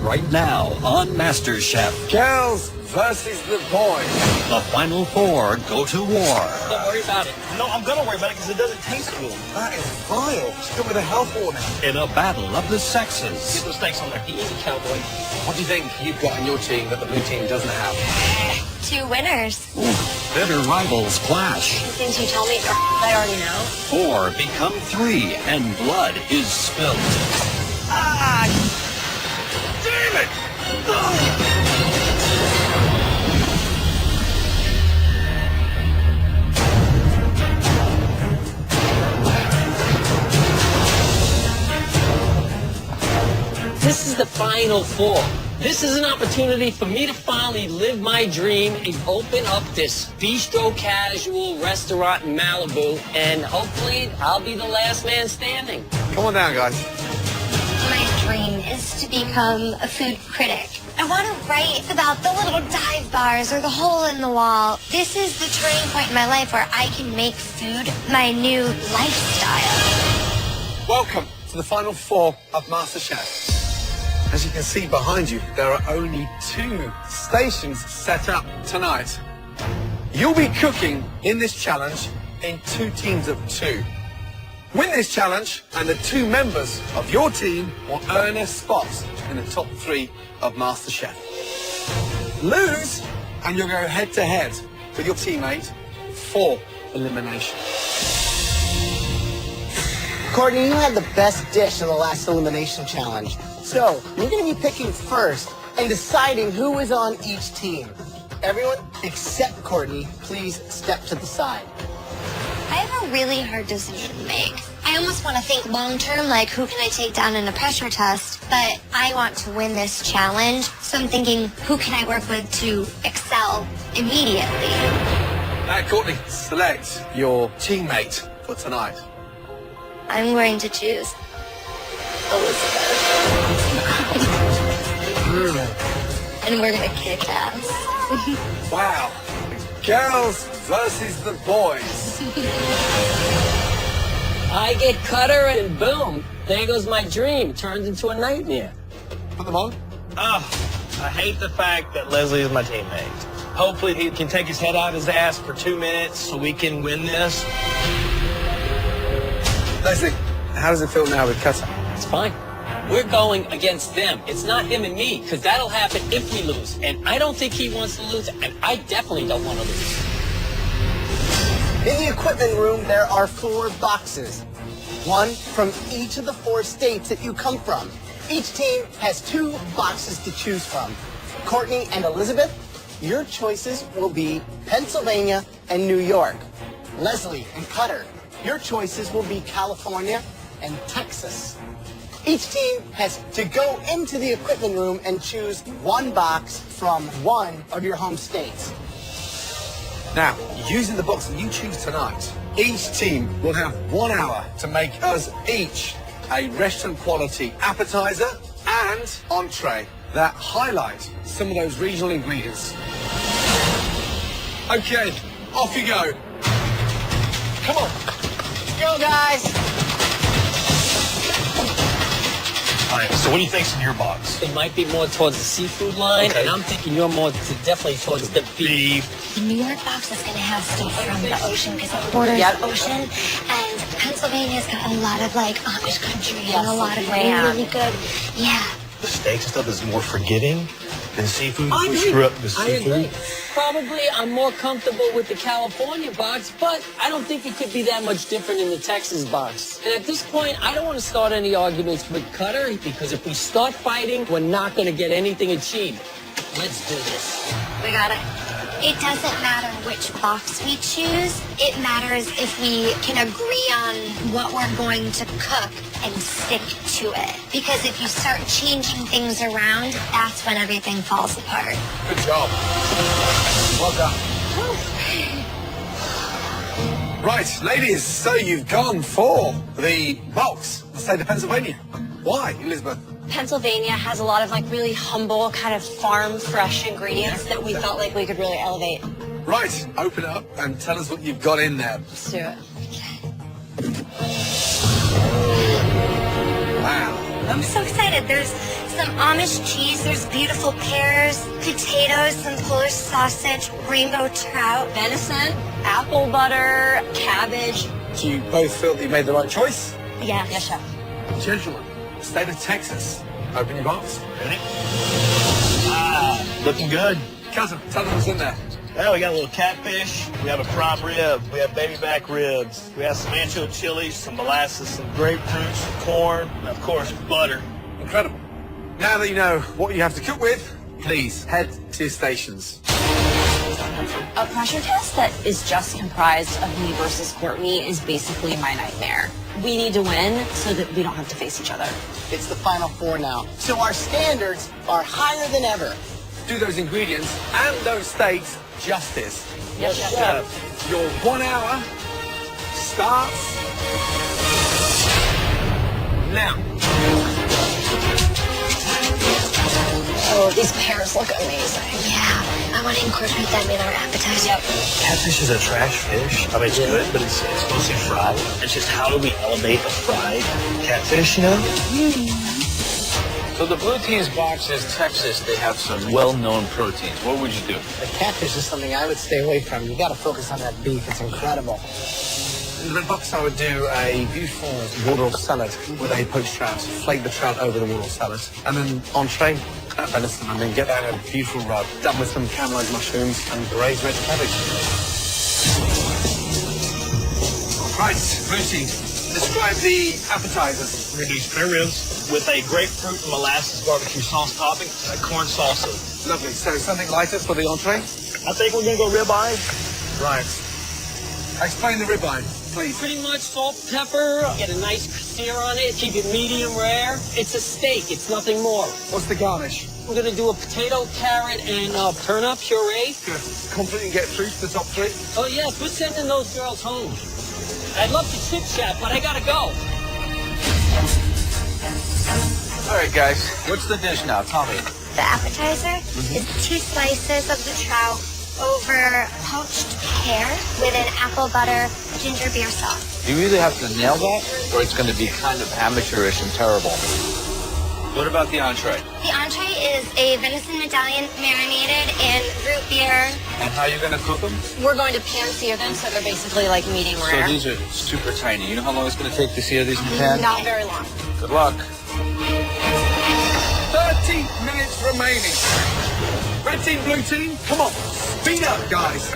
right now on MasterChef. Girls versus the boys. The final four go to war. Don't worry about it. No, I'm gonna worry about it because it doesn't taste good. That is vile. Still with a health warning. In a battle of the sexes. Get those steaks on there. Easy, cowboy. What do you think you've got in your team that the blue team doesn't have? 2 winners. Bitter rivals clash. Since you told me, I already know. 4 become 3 and blood is spilled. Ah! Damn it! This is the final four. This is an opportunity for me to finally live my dream and open up this bistro casual restaurant in Malibu, and hopefully I'll be the last man standing. Come on down, guys. My dream is to become a food critic. I want to write about the little dive bars or the hole in the wall. This is the turning point in my life where I can make food my new lifestyle. Welcome to the final four of MasterChef. As you can see behind you, there are only 2 stations set up tonight. You'll be cooking in this challenge in 2 teams of 2. Win this challenge and the 2 members of your team will earn a spot in the top 3 of MasterChef. Lose and you'll go head to head with your teammate for elimination. Courtney, you had the best dish in the last elimination challenge. So, you're going to be picking first and deciding who is on each team. Everyone except Courtney, please step to the side. I have a really hard decision to make. I almost want to think long term, like who can I take down in a pressure test, but I want to win this challenge. So I'm thinking, who can I work with to excel immediately? Courtney, select your teammate for tonight. I'm going to choose Elizabeth. And we're going to kick ass. Wow. Girls versus the boys. I get Cutter and boom, there goes my dream. Turns into a nightmare. Put them on. Oh, I hate the fact that Leslie is my teammate. Hopefully he can take his head out of his ass for 2 minutes so we can win this. Leslie, how does it feel now with Cutter? It's fine. We're going against them. It's not him and me, because that'll happen if we lose. And I don't think he wants to lose, and I definitely don't want to lose. In the equipment room, there are 4 boxes. 1 from each of the 4 states that you come from. Each team has 2 boxes to choose from. Courtney and Elizabeth, your choices will be Pennsylvania and New York. Leslie and Cutter, your choices will be California and Texas. Each team has to go into the equipment room and choose 1 box from 1 of your home states. Now, using the box that you choose tonight, each team will have 1 hour to make us each a restaurant quality appetizer and entree that highlight some of those regional ingredients. Okay, off you go. Come on. Go, guys. All right, so what do you think's in your box? It might be more towards the seafood line, Okay. and I'm thinking you're more definitely towards the beef. The New York box is going to have stuff from the ocean because it borders the ocean. And Pennsylvania's got a lot of like Amish country and a lot of really good. Yeah. The steaks and stuff is more forgiving than seafood. I We agree. screw up the I seafood. agree. Probably I'm more comfortable with the California box, but I don't think it could be that much different in the Texas box. And at this point, I don't want to start any arguments with Cutter, because if we start fighting, we're not going to get anything achieved. Let's do this. We got it. It doesn't matter which box we choose. It matters if we can agree on what we're going to cook and stick to it. Because if you start changing things around, that's when everything falls apart. Good job. Well done. Right, ladies, so you've gone for the box, the state of Pennsylvania. Why, Elizabeth? Pennsylvania has a lot of like really humble kind of farm fresh ingredients that we felt like we could really elevate. Right, open it up and tell us what you've got in there. Let's do it. Wow. I'm so excited. There's some Amish cheese. There's beautiful pears, potatoes, some Polish sausage, rainbow trout, Venison, apple butter, cabbage. Do you both feel that you made the right choice? Yes. Yes, chef. Gentlemen, state of Texas. Open your box. Ready? Looking good. Cousin, tell them what's in there. Well, we got a little catfish, we have a prime rib, we have baby back ribs, we have some ancho chilies, some molasses, some grapefruit, some corn, and of course, butter. Incredible. Now that you know what you have to cook with, please head to your stations. A pressure test that is just comprised of me versus Courtney is basically my nightmare. We need to win so that we don't have to face each other. It's the final four now. So our standards are higher than ever. Do those ingredients and those steaks justice. Yes, chef. Your 1 hour starts now. Oh, these pears look amazing. Yeah, I want to incorporate them in our appetizer. Yep. Catfish is a trash fish. I mean, it's good, but it's mostly fried. It's just how do we elevate a fried catfish, you know? So the blue team's box is Texas. They have some well-known proteins. What would you do? The catfish is something I would stay away from. You got to focus on that beef. It's incredible. In the red box, I would do a beautiful waterl salad with a poached trout. Flake the trout over the waterl salad. And then entree, venison, and then get that in a beautiful rub. Done with some caramelized mushrooms and braised red cabbage. Right, blue team, describe the appetizers. We're going to do spare ribs with a grapefruit and molasses barbecue sauce topping, and corn salsa. Lovely. So something lighter for the entree? I think we're going to go ribeye. Right. Explain the ribeye, please. Pretty much salt, pepper, get a nice sear on it, keep it medium rare. It's a steak, it's nothing more. What's the garnish? We're gonna do a potato, carrot, and turnip puree. Good. Confident you get through to the top three? Oh yes, we're sending those girls home. I'd love to chit chat, but I gotta go. All right, guys. What's the dish now? Tell me. The appetizer is 2 slices of the trout over poached pear with an apple butter ginger beer sauce. You either have to nail that, or it's going to be kind of amateurish and terrible. What about the entree? The entree is a venison medallion marinated in root beer. And how are you going to cook them? We're going to pan sear them, so they're basically like medium So rare. these are super tiny. You know how long it's going to take to sear these in the pan? Not very long. Good luck. 30 minutes remaining. Red team, blue team, come on. Speed up, guys.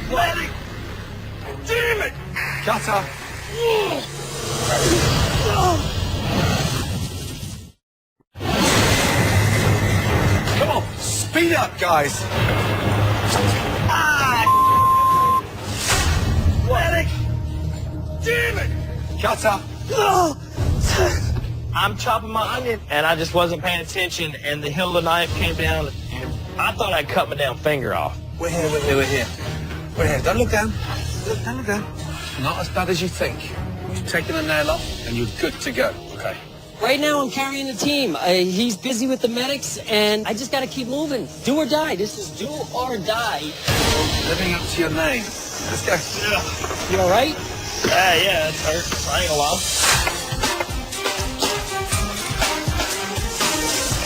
Ready. Damn it. Cutter. Come on, speed up, guys. Ready. Damn it. Cutter. I'm chopping my onion, and I just wasn't paying attention, and the hill of the knife came down, and I thought I'd cut my damn finger off. We're here, we're here, we're here. We're here. Don't look down. Look down, look down. Not as bad as you think. You've taken a nail off, and you're good to go. Okay. Right now, I'm carrying the team. He's busy with the medics, and I just gotta keep moving. Do or die. This is do or die. Living up to your name. Let's go. You all right? Yeah, it hurts. I ain't gonna lie.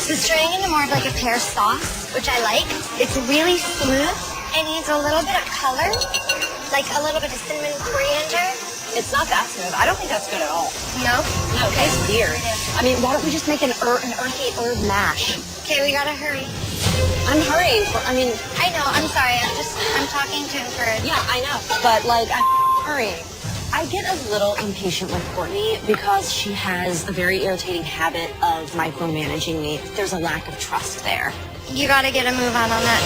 It's turning into more of like a pear sauce, which I like. It's really smooth. It needs a little bit of color, like a little bit of cinnamon coriander. It's not that smooth. I don't think that's good at all. No? No, it tastes weird. I mean, why don't we just make an earthy herb mash? Okay, we gotta hurry. I'm hurrying. I know, I'm sorry. I'm talking to him for... Yeah, I know. But, like, I'm hurrying. I get a little impatient with Courtney because she has a very irritating habit of micromanaging me. There's a lack of trust there. You gotta get a move on that.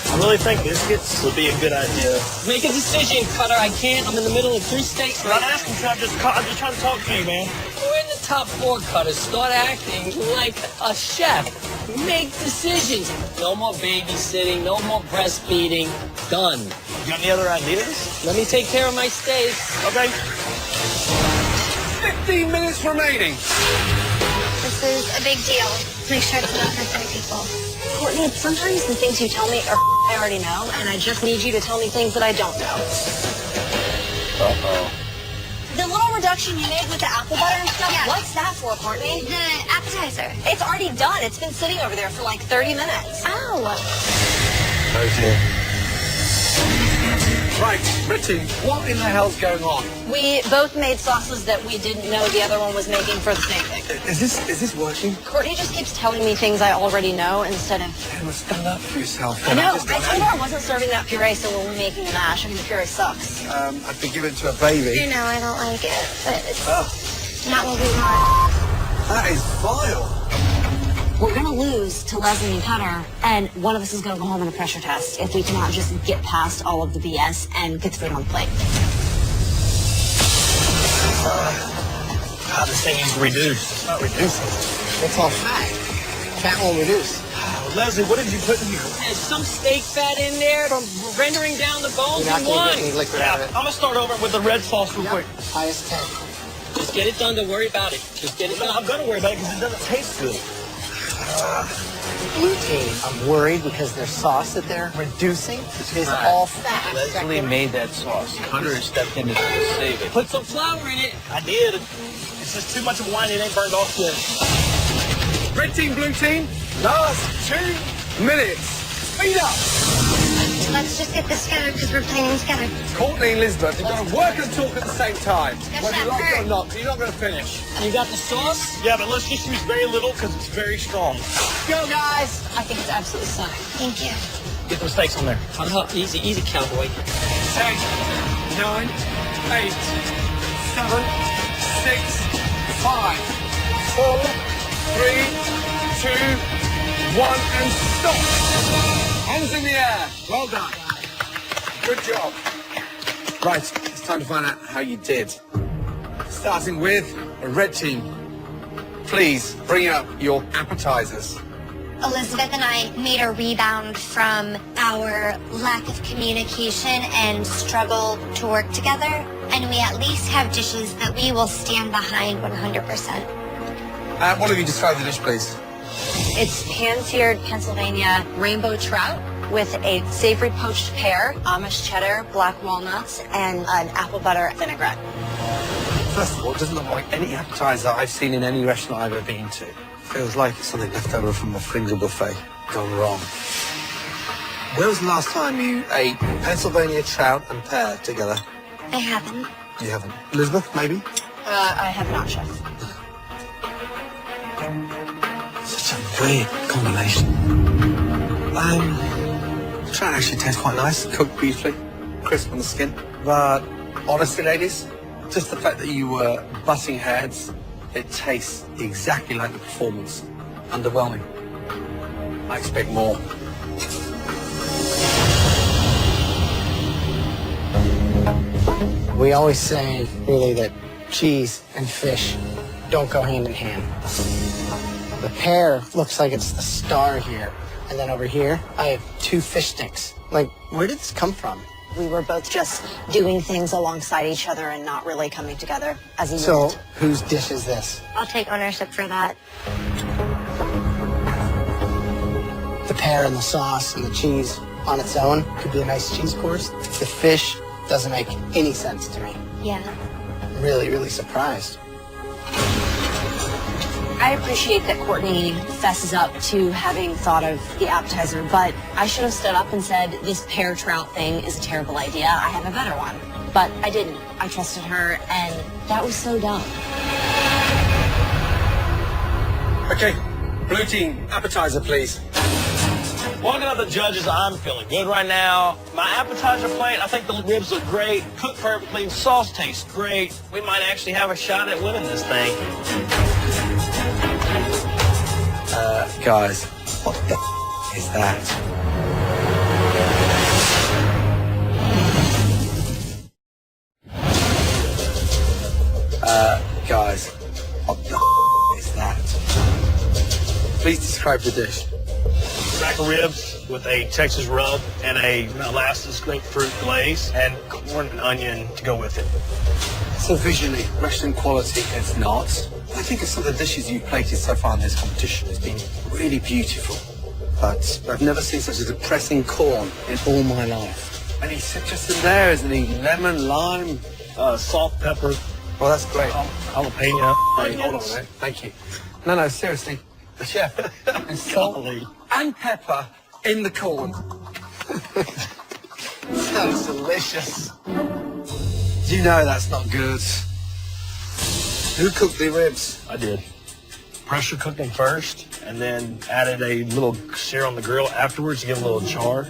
I really think biscuits would be a good idea. Make a decision, Cutter. I can't. I'm in the middle of 3 steaks I'm right not now. asking you, I'm just trying to talk to you, man. We're in the top 4, Cutter. Start acting like a chef. Make decisions. No more babysitting. No more breastfeeding. Done. You got any other ideas? Let me take care of my steak. Okay. 15 minutes remaining. This is a big deal. Make sure it's enough for 3 people. Courtney, sometimes the things you tell me are I already know, and I just need you to tell me things that I don't know. Uh-oh. The little reduction you made with the apple butter and stuff, Yeah. what's that for, Courtney? The appetizer. It's already done. It's been sitting over there for like 30 minutes. Oh. Oh dear. Right, Richie, what in the hell's going on? We both made sauces that we didn't know the other one was making for the same thing. Is this working? Courtney just keeps telling me things I already know instead of... Emma, stand up for yourself. I know. I told her I wasn't serving that puree, so we're making the mash. I mean, the puree sucks. I'd be giving it to a baby. You know I don't like it, but it's Oh, not what we want. that is vile. We're going to lose to Leslie and Cutter, and one of us is going to go home on a pressure test if we cannot just get past all of the BS and get the food on the plate. God, this thing needs to reduce. It's not reducing. It's all fat. Fat won't reduce. Leslie, what did you put in here? There's some steak fat in there from rendering down the bones You're not in going to one. get any liquid Yeah, out of it. I'm gonna start over with the red sauce real quick. Highest 10. Just get it done. Don't worry about it. Just get it done. I'm gonna worry about it because it doesn't taste good. I'm worried because their sauce that they're reducing is all fat. Leslie made that sauce. Hunter stepped in to save it. Put some flour in it. I did. It's just too much of wine. It ain't burned off yet. Red team, blue team, last 2 minutes. Speed up. Let's just get this together because we're playing together. Courtney and Elizabeth, you've got to work and talk at the same time. Yes, Whether you sir. like it or not, you're not going to finish. You got the sauce? Yeah, but let's just use very little because it's very strong. Go, guys. I think it's absolutely stunning. Thank you. Get those steaks on there. Easy, easy, cowboy. 10, 9, 8, 7, 6, 5, 4, 3, 2, 1, and stop. Hands in the air. Well done. Good job. Right, it's time to find out how you did. Starting with the red team. Please bring up your appetizers. Elizabeth and I made a rebound from our lack of communication and struggle to work together. And we at least have dishes that we will stand behind 100%. One of you describe the dish, please. It's pan-seared Pennsylvania rainbow trout with a savory poached pear, Amish cheddar, black walnuts, and an apple butter vinaigrette. First of all, it doesn't look like any appetizer I've seen in any restaurant I've ever been to. Feels like it's something left over from a finger buffet gone wrong. When was the last time you ate Pennsylvania trout and pear together? I haven't. You haven't. Elizabeth, maybe? I have not, Chef. Such a weird combination. Trout actually tastes quite nice, cooked beautifully, crisp on the skin. But honestly, ladies, just the fact that you were butting heads, it tastes exactly like the performance. Underwhelming. I expect more. We always say, really, that cheese and fish don't go hand in hand. The pear looks like it's the star here. And then over here, I have 2 fish sticks. Like, where did this come from? We were both just doing things alongside each other and not really coming together as a So, unit. whose dish is this? I'll take ownership for that. The pear and the sauce and the cheese on its own could be a nice cheese course. The fish doesn't make any sense to me. Yeah. I'm really, really surprised. I appreciate that Courtney fesses up to having thought of the appetizer, but I should have stood up and said, this pear trout thing is a terrible idea. I have a better one. But I didn't. I trusted her, and that was so dumb. Okay, blue team, appetizer, please. Walking out the judges, I'm feeling good right now. My appetizer plate, I think the ribs look great, cooked perfectly, sauce tastes great. We might actually have a shot at winning this thing. Guys, what the is that? Guys, what the is that? Please describe the dish. Rack of ribs with a Texas rub and a molasses grapefruit glaze and corn and onion to go with it. So visually, Western quality it's not. I think some of the dishes you've plated so far in this competition has been really beautiful. But I've never seen such a depressing corn in all my life. Any citrus in there? Is any lemon, lime, salt, pepper, Well, that's great. jalapeno. Hold on a minute. Thank you. No, seriously. The chef. And salt Golly. and pepper in the corn. Sounds delicious. You know that's not good. Who cooked the ribs? I did. Pressure cooked them first, and then added a little sear on the grill afterwards to give them a little char.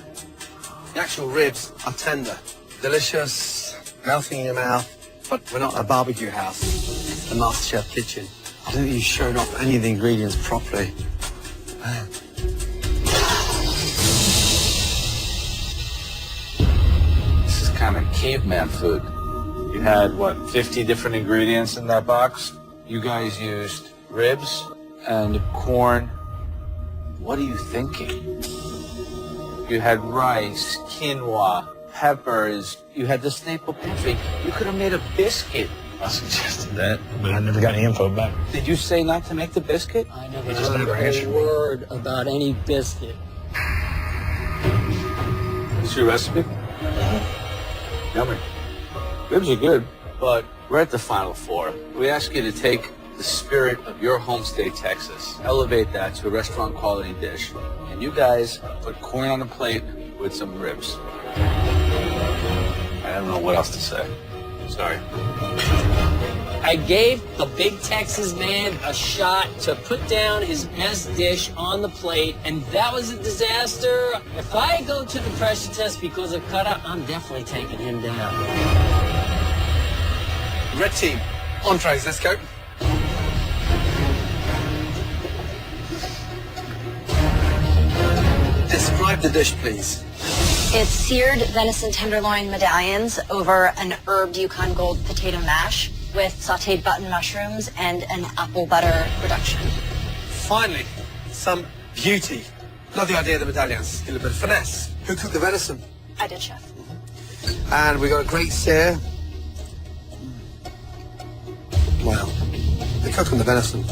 The actual ribs are tender, delicious, melting in your mouth. But we're not a barbecue house. It's the MasterChef kitchen. I don't think you showed off any of the ingredients properly. Man. This is kind of caveman food. You had, what, 50 different ingredients in that box? You guys used ribs and corn. What are you thinking? You had rice, quinoa, peppers. You had the staple pantry. You could have made a biscuit. I suggested that, but I never got any info back. Did you say not to make the biscuit? I never He just heard never a answered me. word about any biscuit. What's your recipe? Yummy. Ribs are good, but we're at the final four. We ask you to take the spirit of your home state, Texas, elevate that to a restaurant quality dish, and you guys put corn on a plate with some ribs. I don't know what else to say. Sorry. I gave the big Texas man a shot to put down his best dish on the plate, and that was a disaster. If I go to the pressure test because of cutter, I'm definitely taking him down. Red team, entrees, let's go. Describe the dish, please. It's seared venison tenderloin medallions over an herbed Yukon Gold potato mash with sauteed button mushrooms and an apple butter reduction. Finally, some beauty. Love the idea of the medallions. Get a bit of finesse. Who cooked the venison? I did, chef. And we got a great sear. Wow. The cook on the venison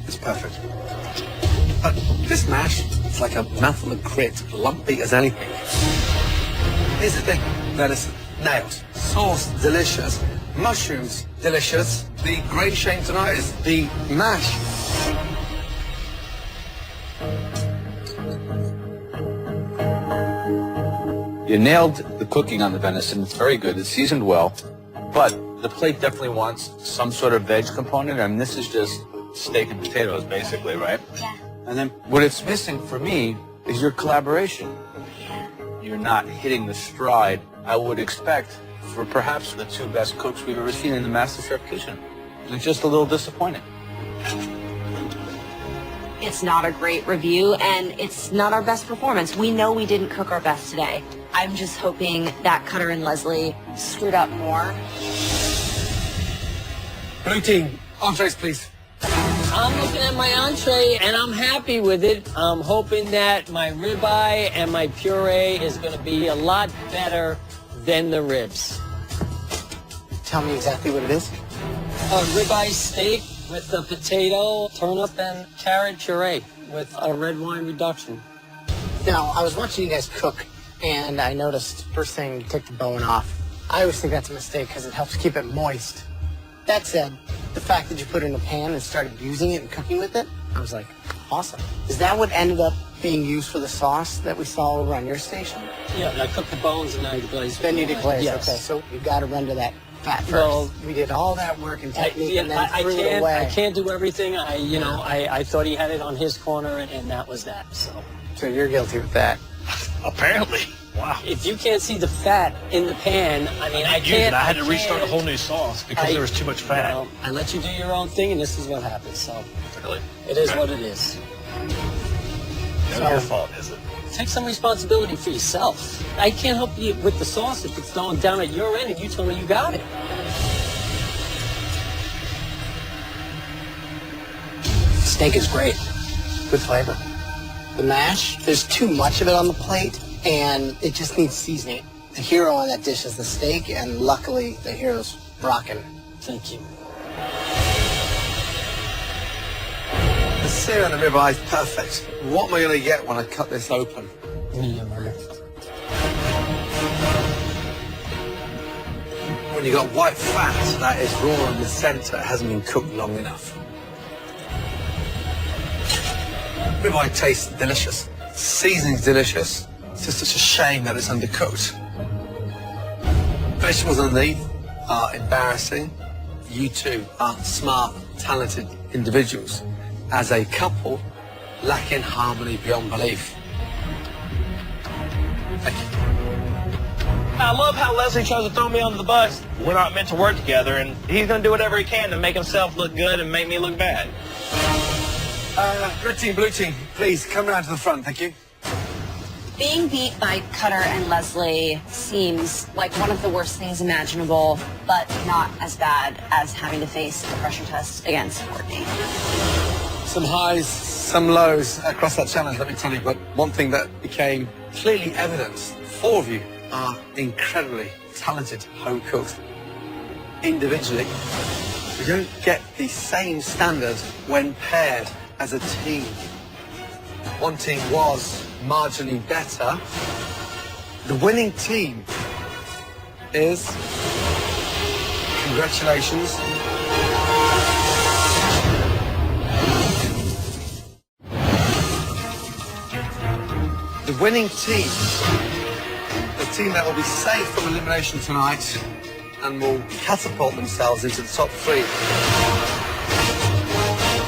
is perfect. But this mash, it's like a mouthful of grit, lumpy as anything. Here's the thing. Venison, nails, sauce, delicious. Mushrooms, delicious. The great shame tonight is the mash. You nailed the cooking on the venison. It's very good. It's seasoned well, but the plate definitely wants some sort of veg component, and this is just steak and potatoes, basically, right? Yeah. And then what it's missing for me is your collaboration. Yeah. You're not hitting the stride I would expect for perhaps the two best cooks we've ever seen in the MasterChef kitchen. It's just a little disappointing. It's not a great review, and it's not our best performance. We know we didn't cook our best today. I'm just hoping that Cutter and Leslie screwed up more. Blue team, entrees, please. I'm looking at my entree, and I'm happy with it. I'm hoping that my ribeye and my puree is going to be a lot better than the ribs. Tell me exactly what it is. Ribeye steak with the potato, turnip, and carrot puree with a red wine reduction. Now, I was watching you guys cook, and I noticed first thing you take the bone off. I always think that's a mistake because it helps keep it moist. That said, the fact that you put it in a pan and started using it and cooking with it, I was like, awesome. Is that what ended up being used for the sauce that we saw over on your station? Yeah, I cooked the bones and I glazed. Then you did glaze, Yes. okay. So you got to render that fat first. Well, we did all that work and technique and then I threw it away. can't do everything. I thought he had it on his corner, and that was that. So you're guilty with that. Apparently. Wow. If you can't see the fat in the pan, I mean, I Use can't. it. I had to restart a can't- whole new sauce because there was too much fat. Well, I let you do your own thing, and this is what happens. So Really? it is what it is. Not your fault, is it? Take some responsibility for yourself. I can't help you with the sauce if it's going down at your end, and you tell me you got it. Steak is great. Good flavor. The mash, there's too much of it on the plate, and it just needs seasoning. The hero on that dish is the steak, and luckily, the hero's rocking. Thank you. The sear and the ribeye is perfect. What am I going to get when I cut this open? Medium rare. We when you've got white fat that is raw in the center, it hasn't been cooked long enough. Ribeye tastes delicious. Seasoning's delicious. It's just such a shame that it's undercooked. Vegetables underneath are embarrassing. You two are smart, talented individuals. As a couple, lacking harmony beyond belief. Thank you. I love how Leslie chose to throw me under the bus. We're not meant to work together, and he's going to do whatever he can to make himself look good and make me look bad. Red team, blue team, please come around to the front, thank you. Being beat by Cutter and Leslie seems like one of the worst things imaginable, but not as bad as having to face a pressure test against Courtney. Some highs, some lows across that challenge, let me tell you, but one thing that became clearly evident, four of you are incredibly talented home cooks. Individually, we don't get the same standard when paired as a team. One team was marginally better. The winning team is, congratulations, the winning team, the team that will be safe from elimination tonight and will catapult themselves into the top three.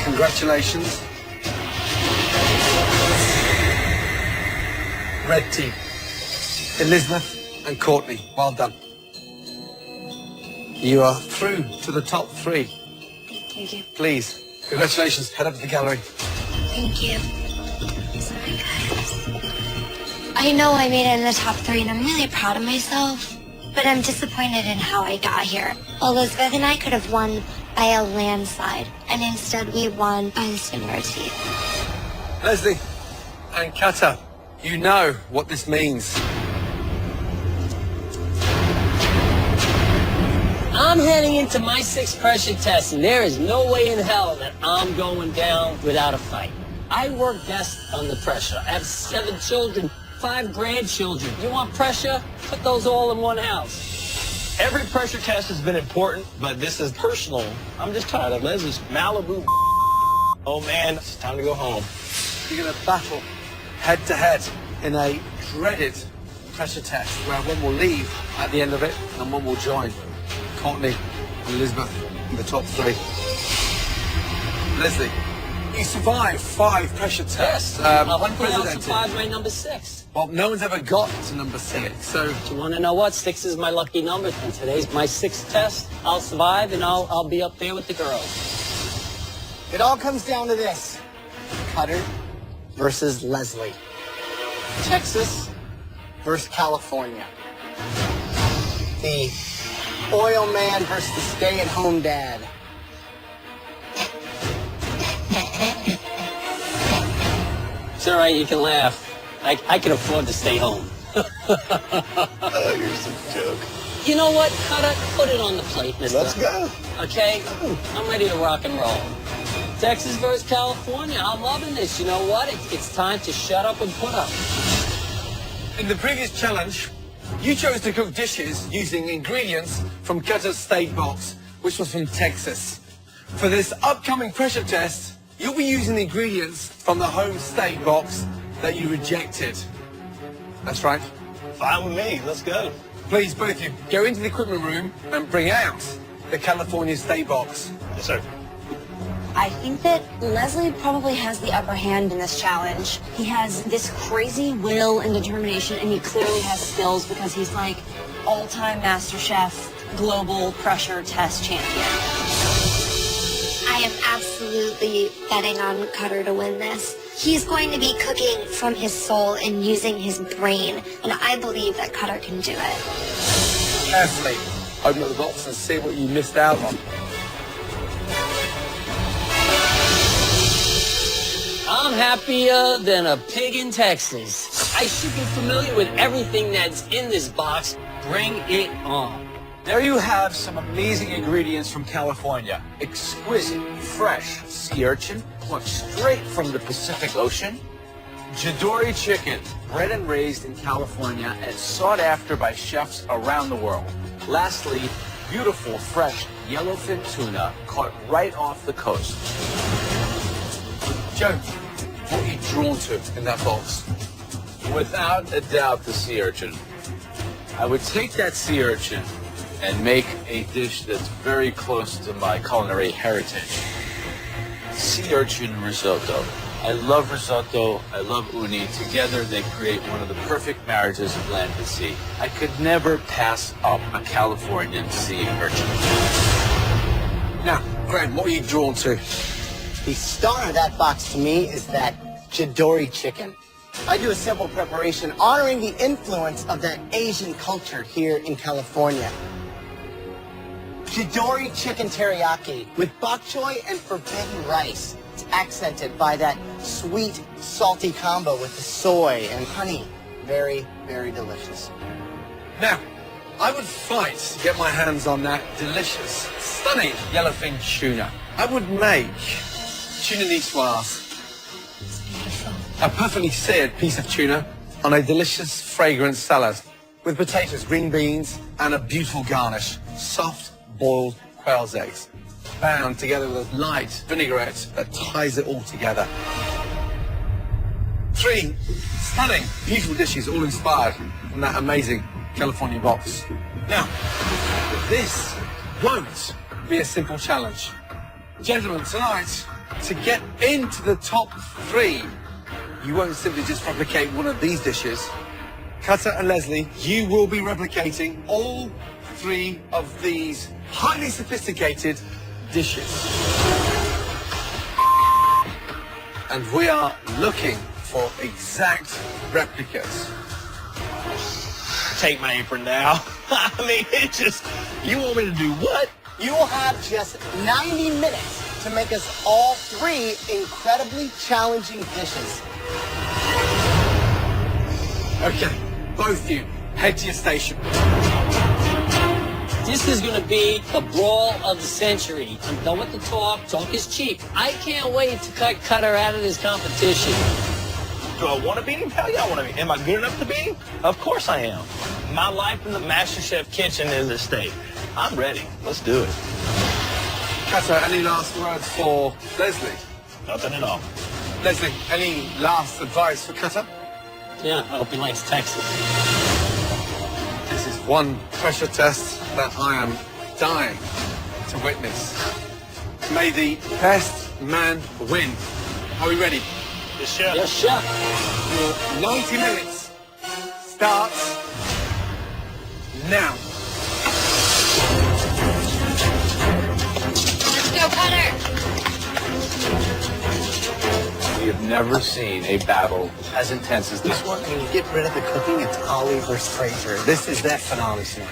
Congratulations. Red team, Elizabeth and Courtney, well done. You are through to the top three. Thank you. Please, congratulations, head up to the gallery. Thank you. Sorry, guys. I know I made it in the top three, and I'm really proud of myself, but I'm disappointed in how I got here. Elizabeth and I could have won by a landslide, and instead we won by the skin of our teeth. Leslie and Kata, you know what this means. I'm heading into my 6th pressure test, and there is no way in hell that I'm going down without a fight. I work best under pressure. I have 7 children, 5 grandchildren. You want pressure? Put those all in one house. Every pressure test has been important, but this is personal. I'm just tired of Leslie's Malibu. Oh man, it's time to go home. You're going to battle head to head in a dreaded pressure test where one will leave at the end of it and one will join. Courtney and Elizabeth in the top three. Leslie, you survived 5 pressure tests. Unprecedented. Survived my number 6. Well, no one's ever got to number 6, so... Do you want to know what? 6 is my lucky number, and today's my 6th test. I'll survive, and I'll be up there with the girls. It all comes down to this. Cutter versus Leslie. Texas versus California. The oil man versus the stay-at-home dad. It's all right, you can laugh. I can afford to stay home. Oh, you're some joke. You know what, Cutter? Put it on the plate, mister. Let's go. Okay? I'm ready to rock and roll. Texas versus California. I'm loving this. You know what? It's time to shut up and put up. In the previous challenge, you chose to cook dishes using ingredients from Cutter's steak box, which was from Texas. For this upcoming pressure test, you'll be using the ingredients from the home steak box that you rejected. That's right. Fine with me, let's go. Please, both of you, go into the equipment room and bring out the California steak box. Yes, sir. I think that Leslie probably has the upper hand in this challenge. He has this crazy will and determination, and he clearly has skills because he's like all-time MasterChef global pressure test champion. I am absolutely betting on Cutter to win this. He's going to be cooking from his soul and using his brain, and I believe that Cutter can do it. Carefully, open up the box and see what you missed out on. I'm happier than a pig in Texas. I should be familiar with everything that's in this box. Bring it on. There you have some amazing ingredients from California. Exquisite, fresh sea urchin, plucked straight from the Pacific Ocean. Jadori chicken, bred and raised in California and sought after by chefs around the world. Lastly, beautiful, fresh yellowfin tuna caught right off the coast. Joe, what are you drawn to in that box? Without a doubt, the sea urchin. I would take that sea urchin and make a dish that's very close to my culinary heritage. Sea urchin risotto. I love risotto, I love uni. Together they create one of the perfect marriages of land and sea. I could never pass up a Californian sea urchin. Now, Graham, what are you drawn to? The star of that box to me is that Chidori chicken. I do a simple preparation honoring the influence of that Asian culture here in California. Chidori chicken teriyaki with bok choy and forbidden rice. It's accented by that sweet, salty combo with the soy and honey. Very, very delicious. Now, I would fight to get my hands on that delicious, stunning yellowfin tuna. I would make tuna niçoise. A perfectly seared piece of tuna on a delicious, fragrant salad with potatoes, green beans, and a beautiful garnish. Soft, boiled quail's eggs, bound together with a light vinaigrette that ties it all together. 3 stunning, beautiful dishes, all inspired from that amazing California box. Now, this won't be a simple challenge. Gentlemen, tonight, to get into the top 3, you won't simply just replicate one of these dishes. Cutter and Leslie, you will be replicating all 3 of these highly sophisticated dishes. And we are looking for exact replicas. Take my apron now. I mean, it just, you want me to do what? You will have just 90 minutes to make us all 3 incredibly challenging dishes. Okay, both of you, head to your station. This is going to be the brawl of the century. I'm done with the talk. Talk is cheap. I can't wait to cut Cutter out of this competition. Do I want to beat him? Hell yeah, I want to beat him. Am I good enough to beat him? Of course I am. My life in the MasterChef kitchen is at stake. I'm ready. Let's do it. Cutter, any last words for Leslie? Nothing at all. Leslie, any last advice for Cutter? Yeah, I hope he likes Texas. This is one pressure test that I am dying to witness. May the best man win. Are we ready? Yes, chef. Yes, chef. Your 90 minutes starts now. Let's go, Cutter. We have never seen a battle as intense as this one. When you get rid of the cooking, it's Ollie versus Fraser. This is that finale tonight.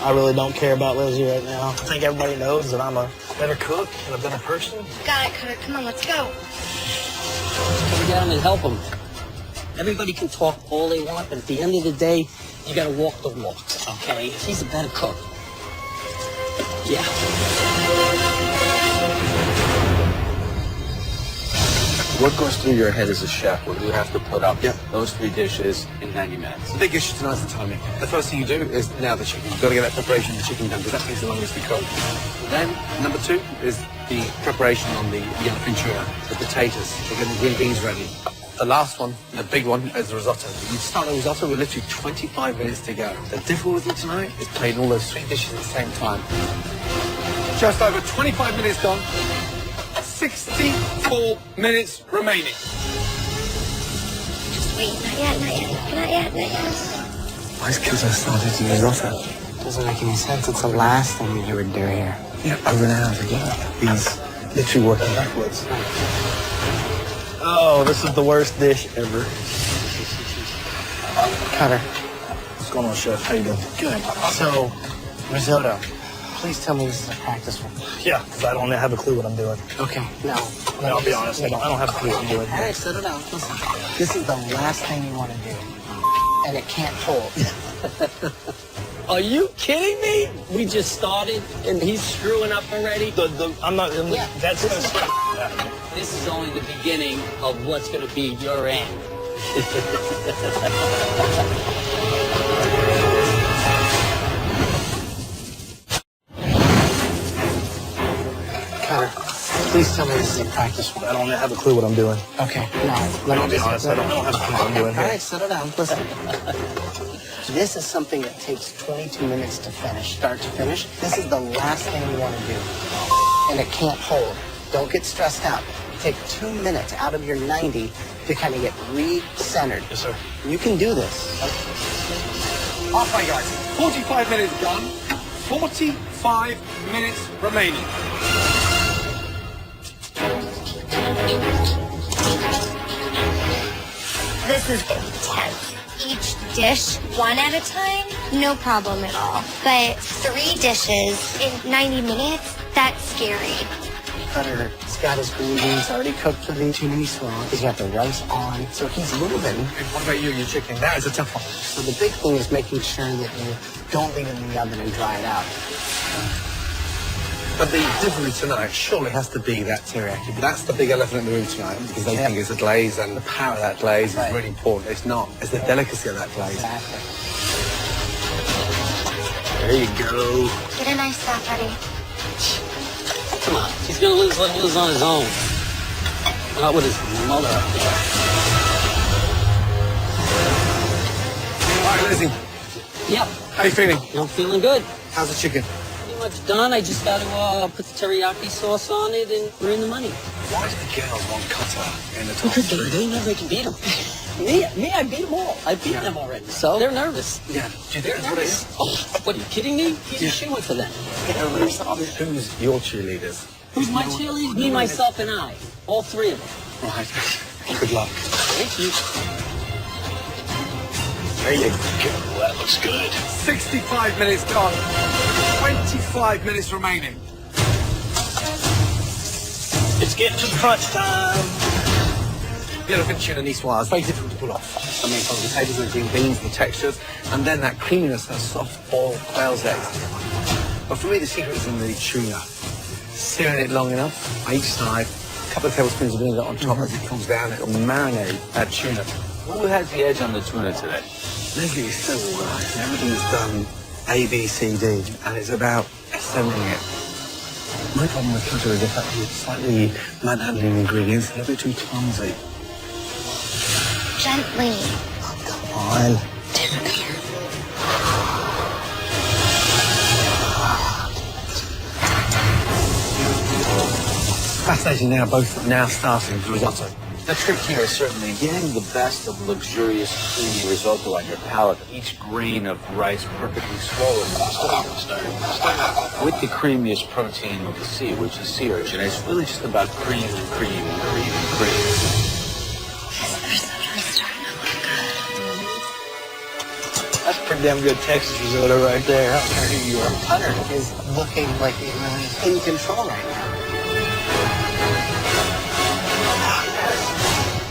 I really don't care about Leslie right now. I think everybody knows that I'm a better cook and a better person. Got it, Cutter. Come on, let's go. Gotta get him and help him. Everybody can talk all they want, but at the end of the day, you gotta walk the walk, okay? He's a better cook. Yeah. What goes through your head as a chef when you have to put up those 3 dishes in 90 minutes? The big issue tonight is the timing. The first thing you do is now the chicken. You've got to get that preparation of the chicken done because that takes the longest to cook. Then, number 2 is the preparation on the yellowfin tuna, the potatoes, we're getting the green beans ready. The last one, the big one, is the risotto. You start the risotto with literally 25 minutes to go. The difficulty tonight is playing all those 3 dishes at the same time. Just over 25 minutes gone. 64 minutes remaining. Just wait. Not yet, not yet. Not yet, not yet. Why is Cutter started to risotto? Doesn't make any sense. It's the last thing you would do here. Yeah, over and over again. He's literally working backwards. Oh, this is the worst dish ever. Cutter. What's going on, Chef? How you doing? Good. So, risotto. Please tell me this is a practice one. Yeah, because I don't have a clue what I'm doing. Okay. No. I'll be honest. I don't have a clue what I'm doing. All right, settle down. Listen. This is the last thing you want to do. And it can't hold. Are you kidding me? We just started and he's screwing up already? I'm not. Yeah. That's gonna start. This is only the beginning of what's going to be your end. Please tell me this is a practice one. I don't have a clue what I'm doing. Okay, no. Let me be honest, I don't have a clue what I'm doing All here. right, settle down. Listen. This is something that takes 22 minutes to finish, start to finish. This is the last thing you want to do. And it can't hold. Don't get stressed out. Take 2 minutes out of your 90 to kind of get re-centered. Yes, sir. You can do this. Halfway, guys. 45 minutes done. 45 minutes remaining. This is intense. Each dish, one at a time, no problem at all. But 3 dishes in 90 minutes, that's scary. Cutter's got his green beans already cooked for the tuna swirl. He's got the rice on, so he's moving. And what about you and your chicken? That is a tough one. So the big thing is making sure that you don't leave it in the oven and dry it out. But the difference tonight surely has to be that teriyaki. That's the big elephant in the room tonight because they think it's the glaze and the power of that glaze is really important. It's not. It's the delicacy of that glaze. Exactly. There you go. Get a nice stuff ready. Come on, he's gonna lose on his own. Not with his mother up there. All right, Lizzie, Yep, how you feeling? I'm feeling good. How's the chicken? Pretty much done. I just got to put the teriyaki sauce on it, and we're in the money. Why do the girls want cutter in the top Because three? they know they can beat them. me, I beat them all. I beat them already. So they're nervous. Yeah. Do you think that's what it is? Oh, what, are you kidding me? He's a shoe for them. Who's your cheerleaders? Who's my cheerleaders? Me, myself, and I. All 3 of them. Right. Good luck. Thank you. There you go. That looks good. 65 minutes gone. 25 minutes remaining. It's getting to crunch time. The elephant tuna niçoise is very difficult to pull off. I mean, from the potatoes and green beans, the textures, and then that creaminess, that soft boiled quail's eggs. But for me, the secret is in the tuna. Searing it long enough, on each side, a couple of tablespoons of vinegar on top as it cools down, it'll marinate that tuna. Who has the edge on the tuna today? Leslie is so right. Everything's done A, B, C, D, and it's about assembling it. My problem with cutter is the fact that it's slightly manhandling ingredients, a little bit too clumsy. Gently. Come on. Fascinating now, both now starting with risotto. The trick here is certainly getting the best of luxurious, creamy risotto on your palate. Each grain of rice perfectly swollen with the creamiest protein of the sea, which is sea urchin. It's really just about cream and cream and cream and cream. That's pretty damn good Texas risotto right there. Cutter is looking like he's really in control right now.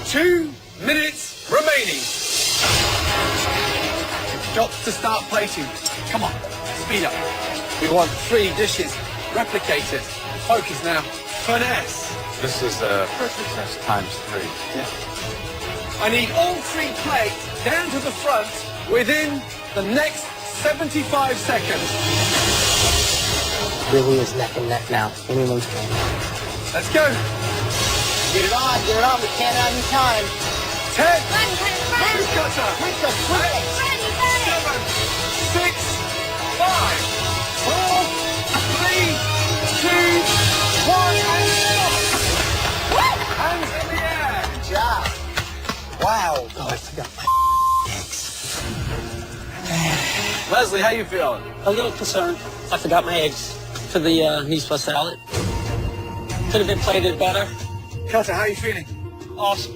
2 minutes remaining. Got to start plating. Come on, speed up. We want 3 dishes. Replicate it. Focus now. Finesse. This is perfect test times 3. I need all 3 plates down to the front within the next 75 seconds. Really is neck and neck now. Anyone's game. Let's go. Get it on, we can't have any time. 10. Run, run, Move cutter. Quick, quick. 7, 6, 5, 4, 3, 2, 1, and stop. Hands in the air. Good job. Wow. Oh, I forgot my Leslie, how you feeling? A little concerned. I forgot my eggs for the niçoise salad. Could have been plated better. Cutter, how are you feeling? Awesome.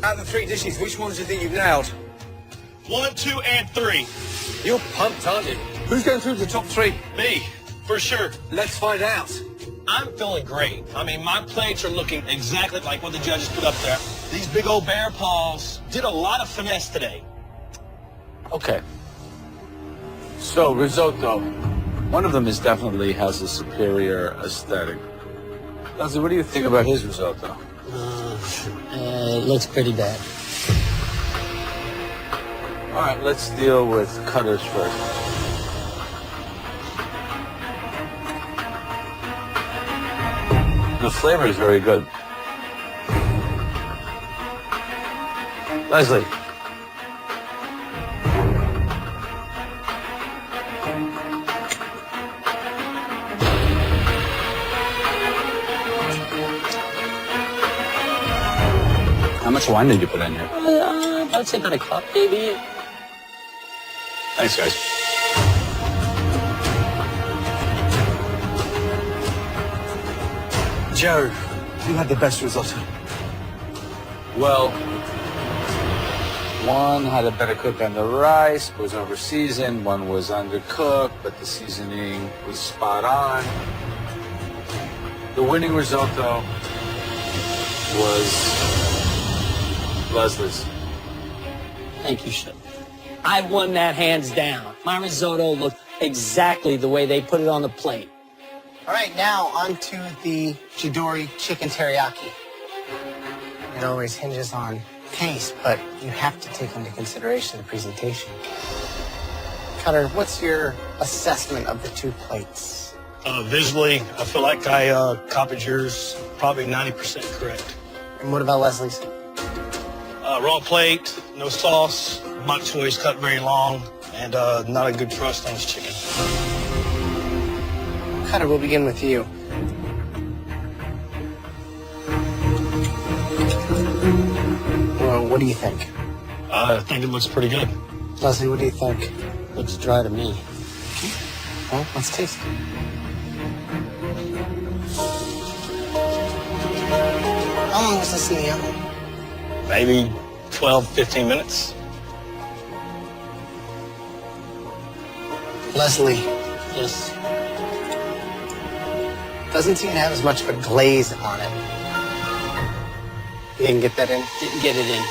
Out of the 3 dishes, which ones do you think you've nailed? 1, 2, and 3. You're pumped, aren't you? Who's going through the top 3? Me, for sure. Let's find out. I'm feeling great. I mean, my plates are looking exactly like what the judges put up there. These big old bear paws did a lot of finesse today. Okay. So, risotto. One of them is definitely has a superior aesthetic. Leslie, what do you think about his risotto? It looks pretty bad. All right, let's deal with cutters first. The flavor is very good. Leslie. How much wine did you put in here? I'd say about a cup, maybe. Thanks, guys. Joe, you had the best risotto. Well, one had a better cook on the rice, was over seasoned. One was undercooked, but the seasoning was spot on. The winning risotto was Leslie's. Thank you, Chef. I won that hands down. My risotto looked exactly the way they put it on the plate. All right, now on to the Chidori chicken teriyaki. It always hinges on taste, but you have to take into consideration the presentation. Cutter, what's your assessment of the two plates? Visually, I feel like I copied yours probably 90% correct. And what about Leslie's? Raw plate, no sauce, bok choy cut very long, and not a good crust on this chicken. Cutter, we'll begin with you. Well, what do you think? I think it looks pretty good. Leslie, what do you think? Looks dry to me. Well, let's taste it. How long was this in the oven? Maybe 12, 15 minutes. Leslie, Yes. doesn't seem to have as much of a glaze on it. You didn't get that in? Didn't get it in.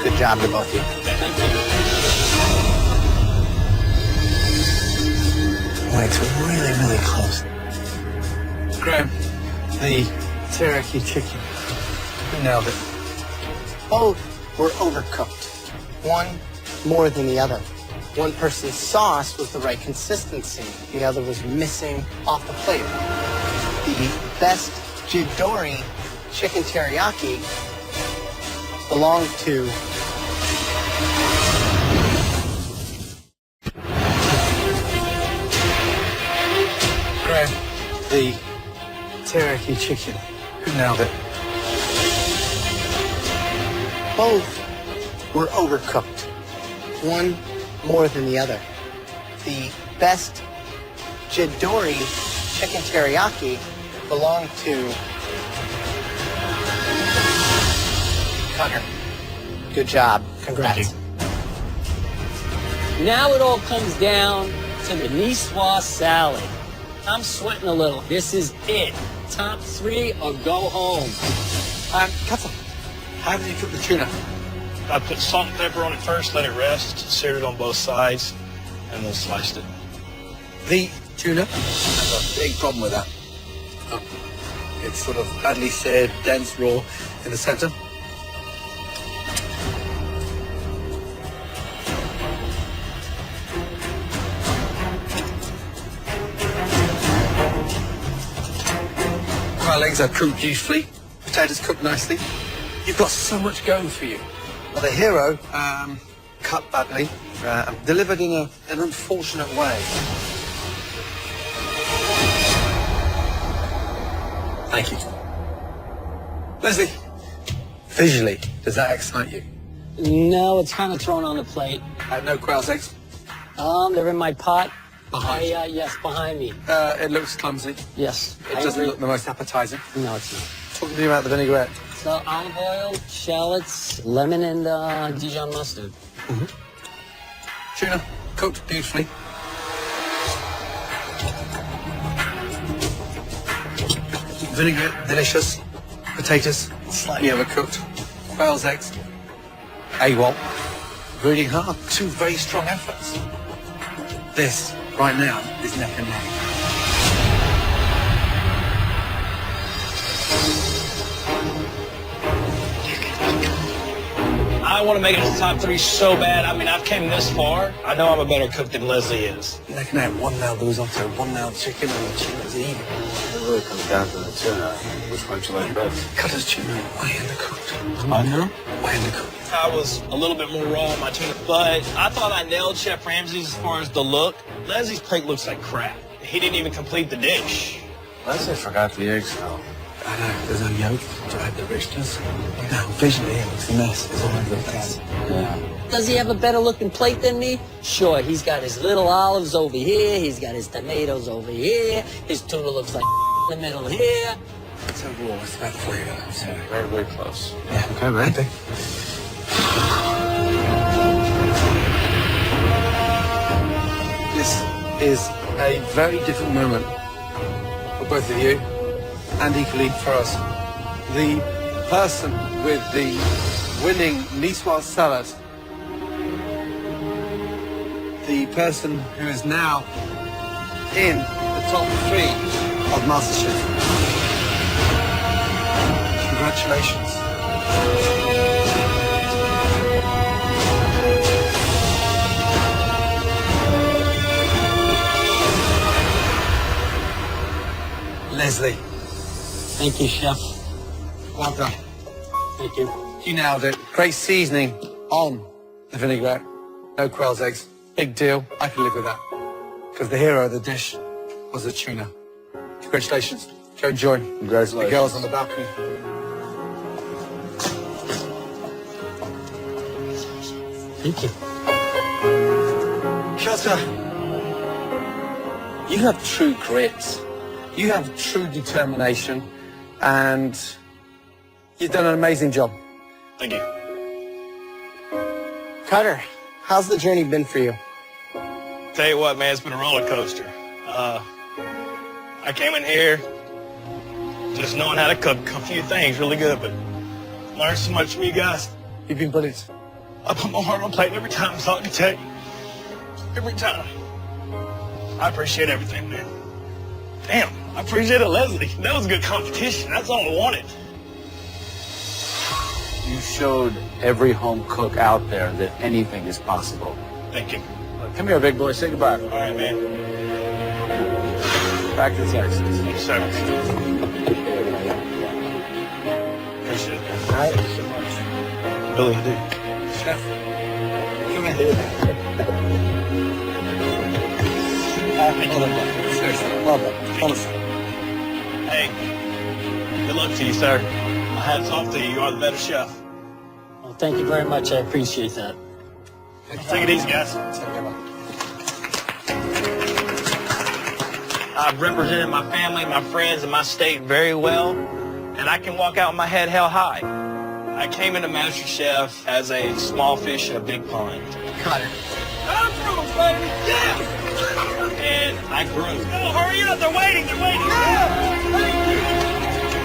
Good job to both of you. Thank you. Well, it's really, really close. Graham, the teriyaki chicken. You nailed it. Both were overcooked. One more than the other. One person's sauce was the right consistency. The other was missing off the plate. The best Chidori chicken teriyaki belonged to Graham, the teriyaki chicken. Who nailed it? both were overcooked. One more than the other. The best Chidori chicken teriyaki belonged to Connor. Good job. Congrats. Now it all comes down to the niçoise salad. I'm sweating a little. This is it. Top 3 or go home. Katza, how did you cook the tuna? I put salt and pepper on it first, let it rest, seared it on both sides, and then sliced it. The tuna has a big problem with that. It's sort of badly seared, dense, raw in the center. Our legs are cooked beautifully. Potatoes cooked nicely. You've got so much going for you. Well, the hero cut badly, delivered in an unfortunate way. Thank you. Leslie, visually, does that excite you? No, it's kind of thrown on the plate. No quail's eggs? They're in my pot. Behind you? Yes, behind me. It looks clumsy. Yes. It doesn't look the most appetizing. No, it's not. Talk to me about the vinaigrette. So olive oil, shallots, lemon, and Dijon mustard. Tuna, cooked beautifully. Vinaigrette, delicious. Potatoes, slightly overcooked. Quail's eggs, AWOL. Really hard. Two very strong efforts. This, right now, is neck and neck. I I want to make it to the top 3 so bad. I mean, I've came this far. I know I'm a better cook than Leslie is. They can have 1 nail risotto, 1 nail chicken, and the tuna's even. It really comes down to the tuna. Which one do you like best? Cutter's tuna, way undercooked. Under? Way undercooked. I was a little bit more raw on my tuna, but I thought I nailed Chef Ramsay's as far as the look. Leslie's plate looks like crap. He didn't even complete the dish. Leslie forgot the eggs, though. I know, there's no yolk to add the richness. No, visually it looks a mess. It's all over the place. Yeah. Does he have a better looking plate than me? Sure, he's got his little olives over here, he's got his tomatoes over here, his tuna looks like in the middle here. It's overall, it's about 3 hours. Yeah, very, very close. Yeah, okay, ready? This is a very different moment for both of you, and equally for us. The person with the winning niçoise salad, the person who is now in the top 3 of MasterChef. Congratulations. Leslie. Thank you, Chef. Well done. Thank you. You nailed it. Great seasoning on the vinaigrette. No quail's eggs. Big deal. I can live with that. Because the hero of the dish was the tuna. Congratulations. Go enjoy. Congratulations. The girls on the balcony. Thank you. Cutter, you have true grit. You have true determination. And you've done an amazing job. Thank you. Cutter, how's the journey been for you? Tell you what, man, it's been a roller coaster. I came in here just knowing how to cook a few things really good, but learned so much from you guys. You've been brilliant. I put my heart on plate every time, so I can tell you. Every time. I appreciate everything, man. Damn, I appreciate it, Leslie. That was a good competition. That's all I wanted. You showed every home cook out there that anything is possible. Thank you. Come here, big boy. Say goodbye. All right, man. Back to Texas. Thank you, sir. Appreciate it. All right. Thank you so much. Really, I do. Chef, come here. Seriously, well done. Honestly. Hey, good luck to you, sir. My hat's off to you. You are the better chef. Well, thank you very much. I appreciate that. Take it easy, guys. I've represented my family, my friends, and my state very well, and I can walk out with my head held high. I came into MasterChef as a small fish in a big pond. Cut it. I'm through, baby! Yeah! And I grew. No, hurry up! They're waiting! They're waiting!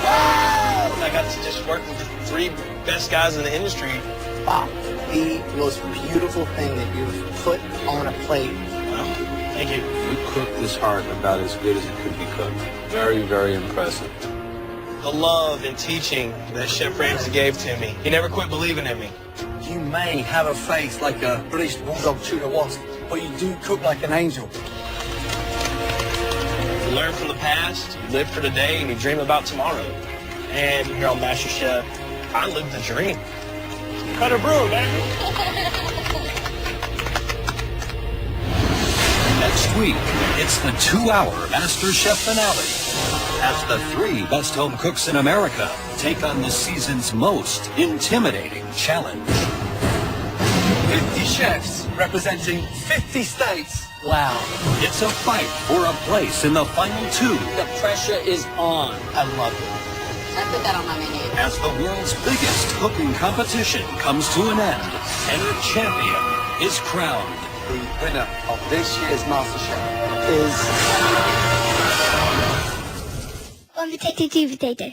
I got to just work with the 3 best guys in the industry. Wow. The most beautiful thing that you've put on a plate. Oh, thank you. You cooked this heart about as good as it could be cooked. Very, very impressive. The love and teaching that Chef Ramsay gave to me. He never quit believing in me. You may have a face like a British bulldog tuna wasp, but you do cook like an angel. You learn from the past, you live for today, and you dream about tomorrow. And here on MasterChef, I live the dream. Cut a brew, baby. Next week, it's the 2-hour MasterChef finale as the 3 best home cooks in America take on the season's most intimidating challenge. 50 chefs representing 50 states. Wow. It's a fight for a place in the final 2 The pressure is on. I love it. I put that on my menu. as the world's biggest cooking competition comes to an end and a champion is crowned. The winner of this year's MasterChef is... One potato, 2 potato.